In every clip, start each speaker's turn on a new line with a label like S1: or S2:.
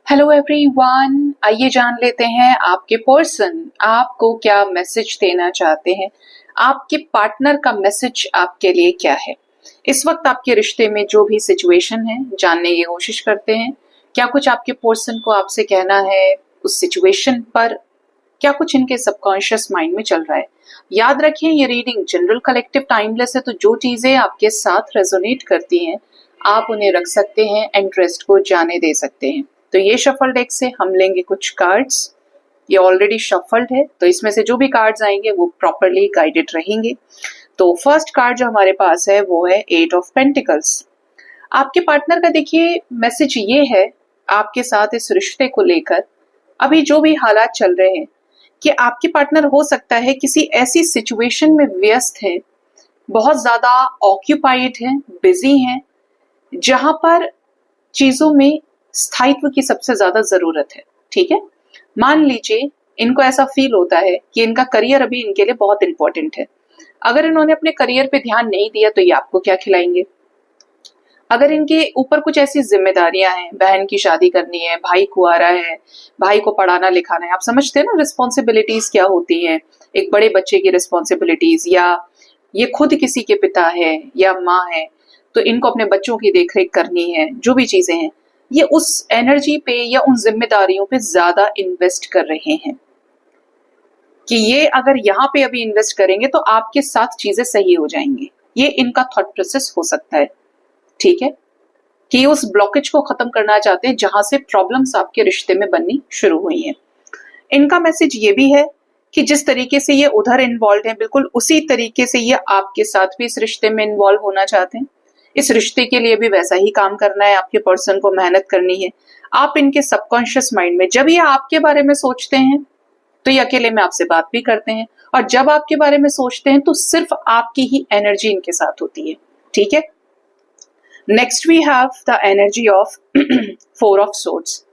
S1: Hello everyone, आइए जान लेते हैं आपके पर्सन आपको क्या मैसेज देना चाहते हैं। आपके पार्टनर का मैसेज आपके लिए क्या है। इस वक्त आपके रिश्ते में जो भी सिचुएशन है जानने की कोशिश करते हैं। क्या कुछ आपके पर्सन को आपसे कहना है उस सिचुएशन पर, क्या कुछ इनके सबकॉन्शियस माइंड में चल रहा है। याद रखिए ये रीडिंग जनरल कलेक्टिव टाइमलेस है, तो जो चीजें आपके साथ रेजोनेट करती हैं आप उन्हें रख सकते हैं, इंटरेस्ट को जाने दे सकते हैं। तो ये शफल डेक से हम लेंगे कुछ कार्ड्स। ये ऑलरेडी शफल्ड है, तो इसमें से जो भी कार्ड्स आएंगे वो प्रॉपरली गाइडेड रहेंगे। तो फर्स्ट कार्ड जो हमारे पास है वो है 8 ऑफ पेंटिकल्स। आपके पार्टनर का देखिए मैसेज ये है आपके साथ इस रिश्ते को लेकर, अभी जो भी हालात चल रहे हैं, कि आपके पार्टनर हो सकता है किसी ऐसी सिचुएशन में व्यस्त है, बहुत ज्यादा ऑक्यूपाइड है, बिजी हैं, जहां पर चीजों में स्थायित्व की सबसे ज्यादा जरूरत है। ठीक है, मान लीजिए इनको ऐसा फील होता है कि इनका करियर अभी इनके लिए बहुत इंपॉर्टेंट है। अगर इन्होंने अपने करियर पे ध्यान नहीं दिया तो ये आपको क्या खिलाएंगे। अगर इनके ऊपर कुछ ऐसी जिम्मेदारियां हैं, बहन की शादी करनी है, भाई कुंवारा है, भाई को पढ़ाना लिखाना है, आप समझते हैं ना रिस्पॉन्सिबिलिटीज क्या होती हैं, एक बड़े बच्चे की रिस्पॉन्सिबिलिटीज, या ये खुद किसी के पिता है या माँ है तो इनको अपने बच्चों की देखरेख करनी है, जो भी चीजें हैं ये उस एनर्जी पे या उन जिम्मेदारियों पे ज्यादा इन्वेस्ट कर रहे हैं कि ये अगर यहाँ पे अभी इन्वेस्ट करेंगे तो आपके साथ चीजें सही हो जाएंगी। ये इनका थॉट प्रोसेस हो सकता है। ठीक है, कि उस ब्लॉकेज को खत्म करना चाहते हैं जहां से प्रॉब्लम्स आपके रिश्ते में बननी शुरू हुई हैं। इनका मैसेज ये भी है कि जिस तरीके से ये उधर इन्वॉल्व हैं बिल्कुल उसी तरीके से ये आपके साथ भी इस रिश्ते में इन्वॉल्व होना चाहते हैं। इस रिश्ते के लिए भी वैसा ही काम करना है, आपके पर्सन को मेहनत करनी है। आप इनके सबकॉन्शियस माइंड में जब ये आपके बारे में सोचते हैं तो ये अकेले में आपसे बात भी करते हैं, और जब आपके बारे में सोचते हैं तो सिर्फ आपकी ही एनर्जी इनके साथ होती है। ठीक है, next we have the energy of 4 of swords.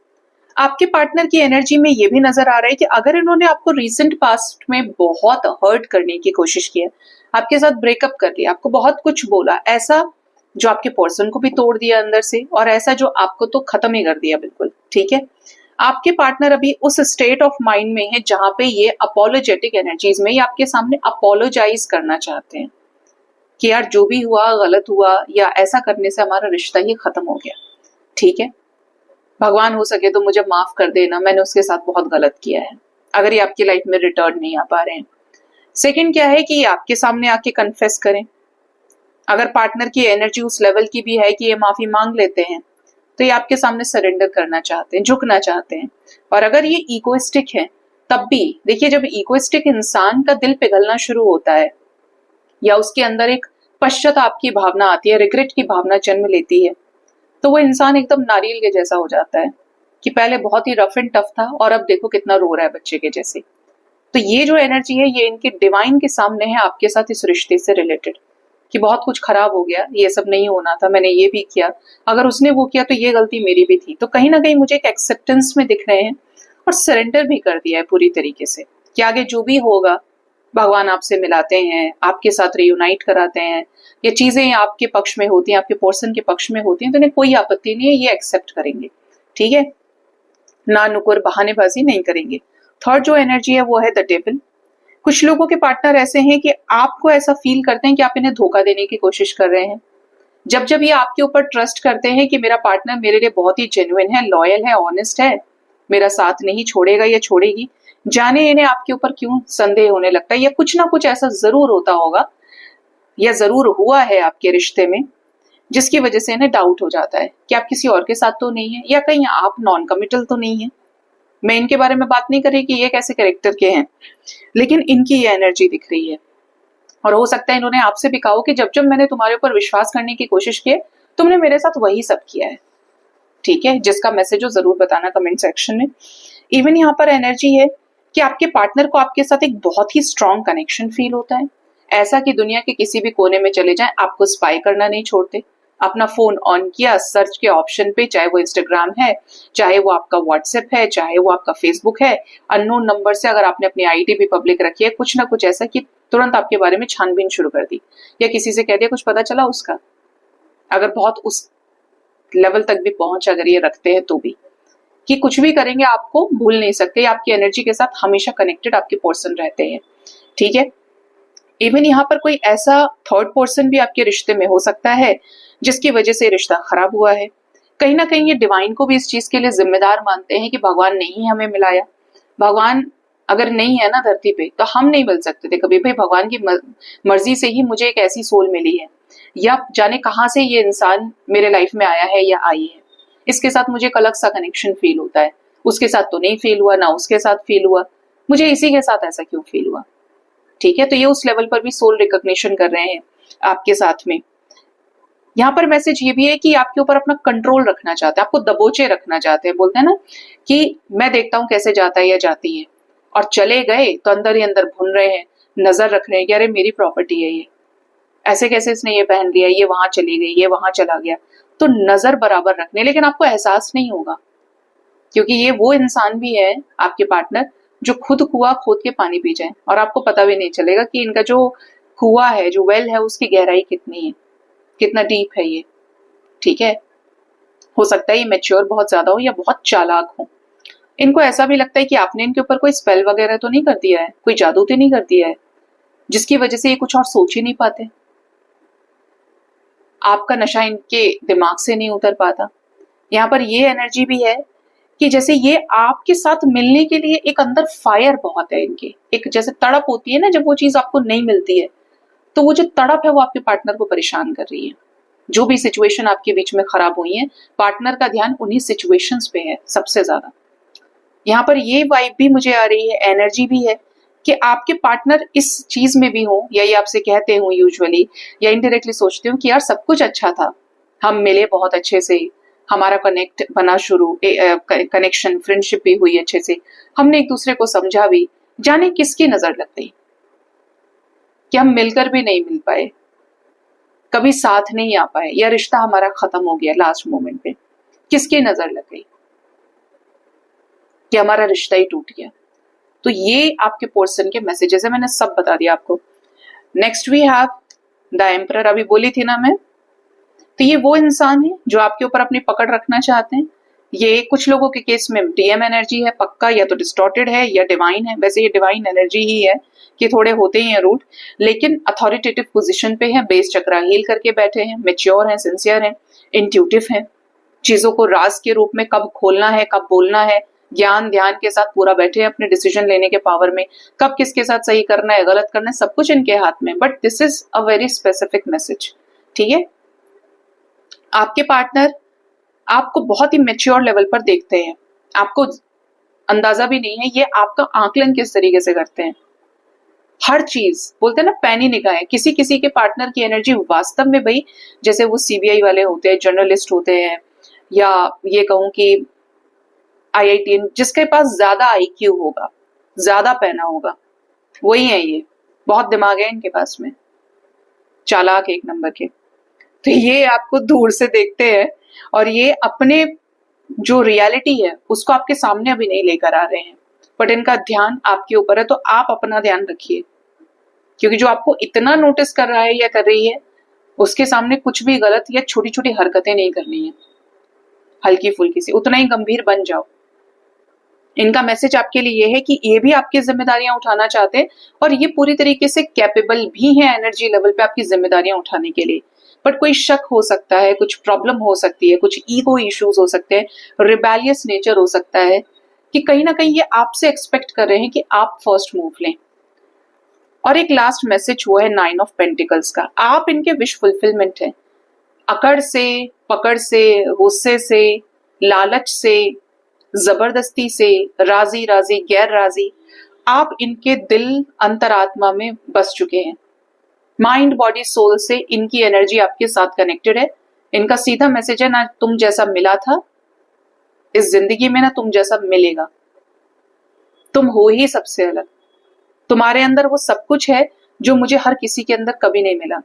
S1: आपके पार्टनर की एनर्जी में ये भी नजर आ रहा है कि अगर इन्होंने आपको रिसेंट पास्ट में बहुत हर्ट करने की कोशिश की है, आपके साथ ब्रेकअप कर लिया, आपको बहुत कुछ बोला, ऐसा जो आपके पर्सन को भी तोड़ दिया अंदर से, और ऐसा जो आपको तो खत्म ही कर दिया बिल्कुल। ठीक है, आपके पार्टनर अभी उस स्टेट ऑफ माइंड में है जहां पे ये अपोलोजेटिक एनर्जीज में ये आपके सामने अपोलोजाइज करना चाहते हैं कि यार जो भी हुआ गलत हुआ, या ऐसा करने से हमारा रिश्ता ही खत्म हो गया। ठीक है, भगवान हो सके तो मुझे माफ कर देना, मैंने उसके साथ बहुत गलत किया है, अगर ये आपकी लाइफ में रिटर्न नहीं आ पा रहे हैं। सेकंड क्या है कि ये आपके सामने आके कन्फेस करें। अगर पार्टनर की एनर्जी उस लेवल की भी है कि ये माफी मांग लेते हैं तो ये आपके सामने सरेंडर करना चाहते हैं, झुकना चाहते हैं। और अगर ये इगोइस्टिक है तब भी देखिए, जब इगोइस्टिक इंसान का दिल पिघलना शुरू होता है या उसके अंदर एक पश्चाताप की भावना आती है, रिग्रेट की भावना जन्म लेती है, तो वो इंसान एकदम नारियल के जैसा हो जाता है कि पहले बहुत ही रफ एंड टफ था और अब देखो कितना रो रहा है बच्चे के जैसे। तो ये जो एनर्जी है ये इनके डिवाइन के सामने है आपके साथ इस रिश्ते से रिलेटेड, कि बहुत कुछ खराब हो गया, ये सब नहीं होना था, मैंने ये भी किया, अगर उसने वो किया तो ये गलती मेरी भी थी। तो कहीं ना कहीं मुझे एक एक्सेप्टेंस में दिख रहे हैं और सरेंडर भी कर दिया है पूरी तरीके से कि आगे जो भी होगा भगवान आपसे मिलाते हैं, आपके साथ रियूनाइट कराते हैं, ये चीजें आपके पक्ष में होती हैं, आपके पर्सन के पक्ष में होती हैं, तो इन्हें कोई आपत्ति नहीं है, ये एक्सेप्ट करेंगे। ठीक है, ना नुकुर बहानेबाजी नहीं करेंगे। थर्ड जो एनर्जी है वो है द डेविल। कुछ लोगों के पार्टनर ऐसे हैं कि आपको ऐसा फील करते हैं कि आप इन्हें धोखा देने की कोशिश कर रहे हैं। जब जब ये आपके ऊपर ट्रस्ट करते हैं कि मेरा पार्टनर मेरे लिए बहुत ही जेन्युइन है, लॉयल है, ऑनेस्ट है, मेरा साथ नहीं छोड़ेगा या छोड़ेगी, जाने इन्हें आपके ऊपर क्यों संदेह होने लगता है, या कुछ ना कुछ ऐसा जरूर होता होगा या जरूर हुआ है आपके रिश्ते में जिसकी वजह से इन्हें डाउट हो जाता है कि आप किसी और के साथ तो नहीं है, या कहीं आप नॉन कमिटल तो नहीं है। मैं इनके बारे में बात नहीं कर रही कि ये कैसे कैरेक्टर के हैं, लेकिन इनकी ये एनर्जी दिख रही है। और हो सकता है इन्होंने आपसे भी कहा हो कि जब जब मैंने तुम्हारे ऊपर विश्वास करने की कोशिश की तुमने मेरे साथ वही सब किया है। ठीक है, जिसका मैसेज हो जरूर बताना कमेंट सेक्शन में। इवन यहाँ पर एनर्जी है कि आपके पार्टनर को आपके साथ एक बहुत ही स्ट्रॉन्ग कनेक्शन फील होता है, ऐसा कि दुनिया के किसी भी कोने में चले जाएं आपको स्पाई करना नहीं छोड़ते। अपना फोन ऑन किया, सर्च के ऑप्शन पे, चाहे वो इंस्टाग्राम है, चाहे वो आपका व्हाट्सएप है, चाहे वो आपका फेसबुक है, अननोन नंबर से अगर आपने अपनी आईडी भी पब्लिक रखी है, कुछ ना कुछ ऐसा कि तुरंत आपके बारे में छानबीन शुरू कर दी, या किसी से कह दिया कुछ पता चला उसका, अगर बहुत उस लेवल तक भी पहुंच अगर ये रखते हैं तो भी। कि कुछ भी करेंगे आपको भूल नहीं सकते, आपकी एनर्जी के साथ हमेशा कनेक्टेड आपके पर्सन रहते हैं, ठीक है। इवन यहाँ पर कोई ऐसा थर्ड पर्सन भी आपके रिश्ते में हो सकता है जिसकी वजह से रिश्ता खराब हुआ है। कहीं ना कहीं ये डिवाइन को भी इस चीज के लिए जिम्मेदार मानते हैं कि भगवान ने ही हमें मिलाया। भगवान अगर नहीं है ना धरती पे तो हम नहीं मिल सकते थे कभी। भाई भगवान की मर्जी से ही मुझे एक ऐसी सोल मिली है, या जाने कहाँ से ये इंसान मेरे लाइफ में आया है या आई है, इसके साथ मुझे एक अलग सा कनेक्शन फील होता है। उसके साथ तो नहीं फील हुआ, ना उसके साथ फील हुआ, मुझे इसी के साथ ऐसा क्यों फील हुआ, ठीक है। तो ये उस लेवल पर भी सोल रिकॉग्निशन कर रहे हैं आपके साथ में। यहाँ पर मैसेज ये भी है कि आपके ऊपर अपना कंट्रोल रखना चाहते हैं, आपको दबोचे रखना चाहते हैं। बोलते हैं ना कि मैं देखता हूँ कैसे जाता है या जाती है, और चले गए तो अंदर ही अंदर भून रहे हैं, नजर रख रहे हैं कि अरे मेरी प्रॉपर्टी है ये, ऐसे कैसे इसने ये पहन लिया, ये वहां चली गई, ये वहां चला गया। तो नजर बराबर रखने, लेकिन आपको एहसास नहीं होगा क्योंकि ये वो इंसान भी है आपके पार्टनर जो खुद कुआं खोद के पानी पी जाए और आपको पता भी नहीं चलेगा कि इनका जो कुआं है, जो वेल है, उसकी गहराई कितनी है, कितना डीप है ये, ठीक है। हो सकता है ये मैच्योर बहुत ज्यादा हो या बहुत चालाक हो। इनको ऐसा भी लगता है कि आपने इनके ऊपर कोई स्पेल वगैरह तो नहीं कर दिया है, कोई जादू तो नहीं कर दिया है जिसकी वजह से ये कुछ और सोच ही नहीं पाते, आपका नशा इनके दिमाग से नहीं उतर पाता। यहाँ पर ये एनर्जी भी है कि जैसे ये आपके साथ मिलने के लिए एक अंदर फायर बहुत है इनके, एक जैसे तड़प होती है ना जब वो चीज आपको नहीं मिलती है, तो वो जो तड़प है वो आपके पार्टनर को परेशान कर रही है। जो भी सिचुएशन आपके बीच में खराब हुई है, पार्टनर का ध्यान उन्हीं सिचुएशंस पे है सबसे ज्यादा। यहाँ पर ये वाइब भी मुझे आ रही है, एनर्जी भी है कि आपके पार्टनर इस चीज में भी हो, या ये आपसे कहते हो यूजुअली या इनडायरेक्टली सोचते हो कि यार सब कुछ अच्छा था, हम मिले बहुत अच्छे से, हमारा कनेक्ट बना शुरू, कनेक्शन फ्रेंडशिप भी हुई अच्छे से, हमने एक दूसरे को समझा भी, जाने किसकी नजर लग गई कि हम मिलकर भी नहीं मिल पाए, कभी साथ नहीं आ पाए, या रिश्ता हमारा खत्म हो गया लास्ट मोमेंट पे, किसकी नजर लग गई कि हमारा रिश्ता ही टूट गया। तो ये आपके पर्सन के मैसेजेस है, मैंने सब बता दिया आपको। Next we have the emperor, अभी बोली थी ना मैं। तो ये वो इंसान है जो आपके ऊपर अपनी पकड़ रखना चाहते हैं। ये कुछ लोगों के केस में डीएम एनर्जी है पक्का, या तो डिस्टॉर्टेड है या डिवाइन है। वैसे ये डिवाइन एनर्जी ही है कि थोड़े होते ही हैं रूट, लेकिन अथॉरिटेटिव पोजीशन पे है, बेस चक्रा हील करके बैठे हैं, मेच्योर हैं, सिंसियर हैं, इंट्यूटिव हैं, चीजों को राज के रूप में कब खोलना है कब बोलना है, ज्ञान ध्यान के साथ पूरा बैठे हैं अपने डिसीजन लेने के पावर में, कब किसके साथ सही करना है गलत करना है सब कुछ इनके हाथ में। But this is a very specific message, ठीक है। आपके पार्टनर आपको बहुत ही मेच्योर लेवल पर देखते हैं, आपको अंदाजा भी नहीं है ये आपका आकलन किस तरीके से करते हैं। हर चीज बोलते हैं ना पैनी निगाहें, किसी किसी के पार्टनर की एनर्जी वास्तव में भाई, जैसे वो सीबीआई वाले होते हैं, जर्नलिस्ट होते हैं, या ये कहूं कि आईआईटी, जिसके पास ज्यादा आईक्यू होगा, ज्यादा पैना होगा, वही है ये। बहुत दिमाग है इनके पास में, चालाक एक नंबर के। तो ये आपको दूर से देखते हैं और ये अपने जो रियलिटी है उसको आपके सामने अभी नहीं लेकर आ रहे हैं, बट इनका ध्यान आपके ऊपर है। तो आप अपना ध्यान रखिए, क्योंकि जो आपको इतना नोटिस कर रहा है या कर रही है उसके सामने कुछ भी गलत या छोटी छोटी हरकतें नहीं करनी है, हल्की फुल्की सी, उतना ही गंभीर बन जाओ। इनका मैसेज आपके लिए ये है कि ये भी आपकी जिम्मेदारियां उठाना चाहते हैं और ये पूरी तरीके से कैपेबल भी है एनर्जी लेवल पे आपकी जिम्मेदारियां उठाने के लिए। बट कोई शक हो सकता है, कुछ प्रॉब्लम हो सकती है, कुछ ईगो इश्यूज हो सकते हैं, रिबेलियस नेचर हो सकता है कि कहीं ना कहीं ये आपसे एक्सपेक्ट कर रहे हैं कि आप फर्स्ट मूव लें। और एक लास्ट मैसेज हुआ है 9 ऑफ पेंटिकल्स का, आप इनके विश फुलफिलमेंट है। अकड़ से, पकड़ से, गुस्से से, लालच से, जबरदस्ती से, राजी राजी गैर राजी, आप इनके दिल अंतरात्मा में बस चुके हैं। माइंड बॉडी सोल से इनकी एनर्जी आपके साथ कनेक्टेड है। इनका सीधा मैसेज है, ना तुम जैसा मिला था इस जिंदगी में, ना तुम जैसा मिलेगा। तुम हो ही सबसे अलग, तुम्हारे अंदर वो सब कुछ है जो मुझे हर किसी के अंदर कभी नहीं मिला।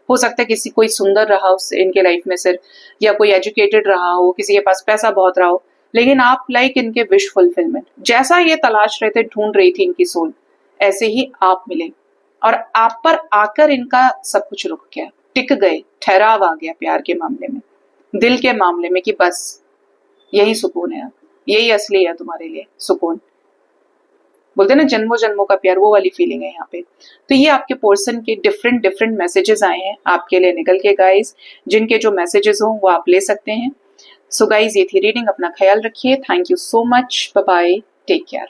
S1: हो सकता है किसी कोई सुंदर रहा हो इनके लाइफ में सिर्फ, या कोई एजुकेटेड रहा हो, किसी के पास पैसा बहुत रहा हो, लेकिन आप लाइक इनके विश फुलफिलमेंट, जैसा ये तलाश रहे थे, ढूंढ रही थी इनकी सोल, ऐसे ही आप मिले और आप पर आकर इनका सब कुछ रुक गया, टिक गए, ठहराव आ गया प्यार के मामले में, दिल के मामले में कि बस यही सुकून है, यही असली है तुम्हारे लिए सुकून। बोलते हैं ना जन्मों जन्मों का प्यार, वो वाली फीलिंग है यहाँ पे। तो ये आपके पर्सन के डिफरेंट डिफरेंट मैसेजेस आए हैं आपके लिए निकल के गाइस। जिनके जो मैसेजेस हो वो आप ले सकते हैं। सो गाइस ये थी रीडिंग, अपना ख्याल रखिए। Thank you so much, bye bye, take care.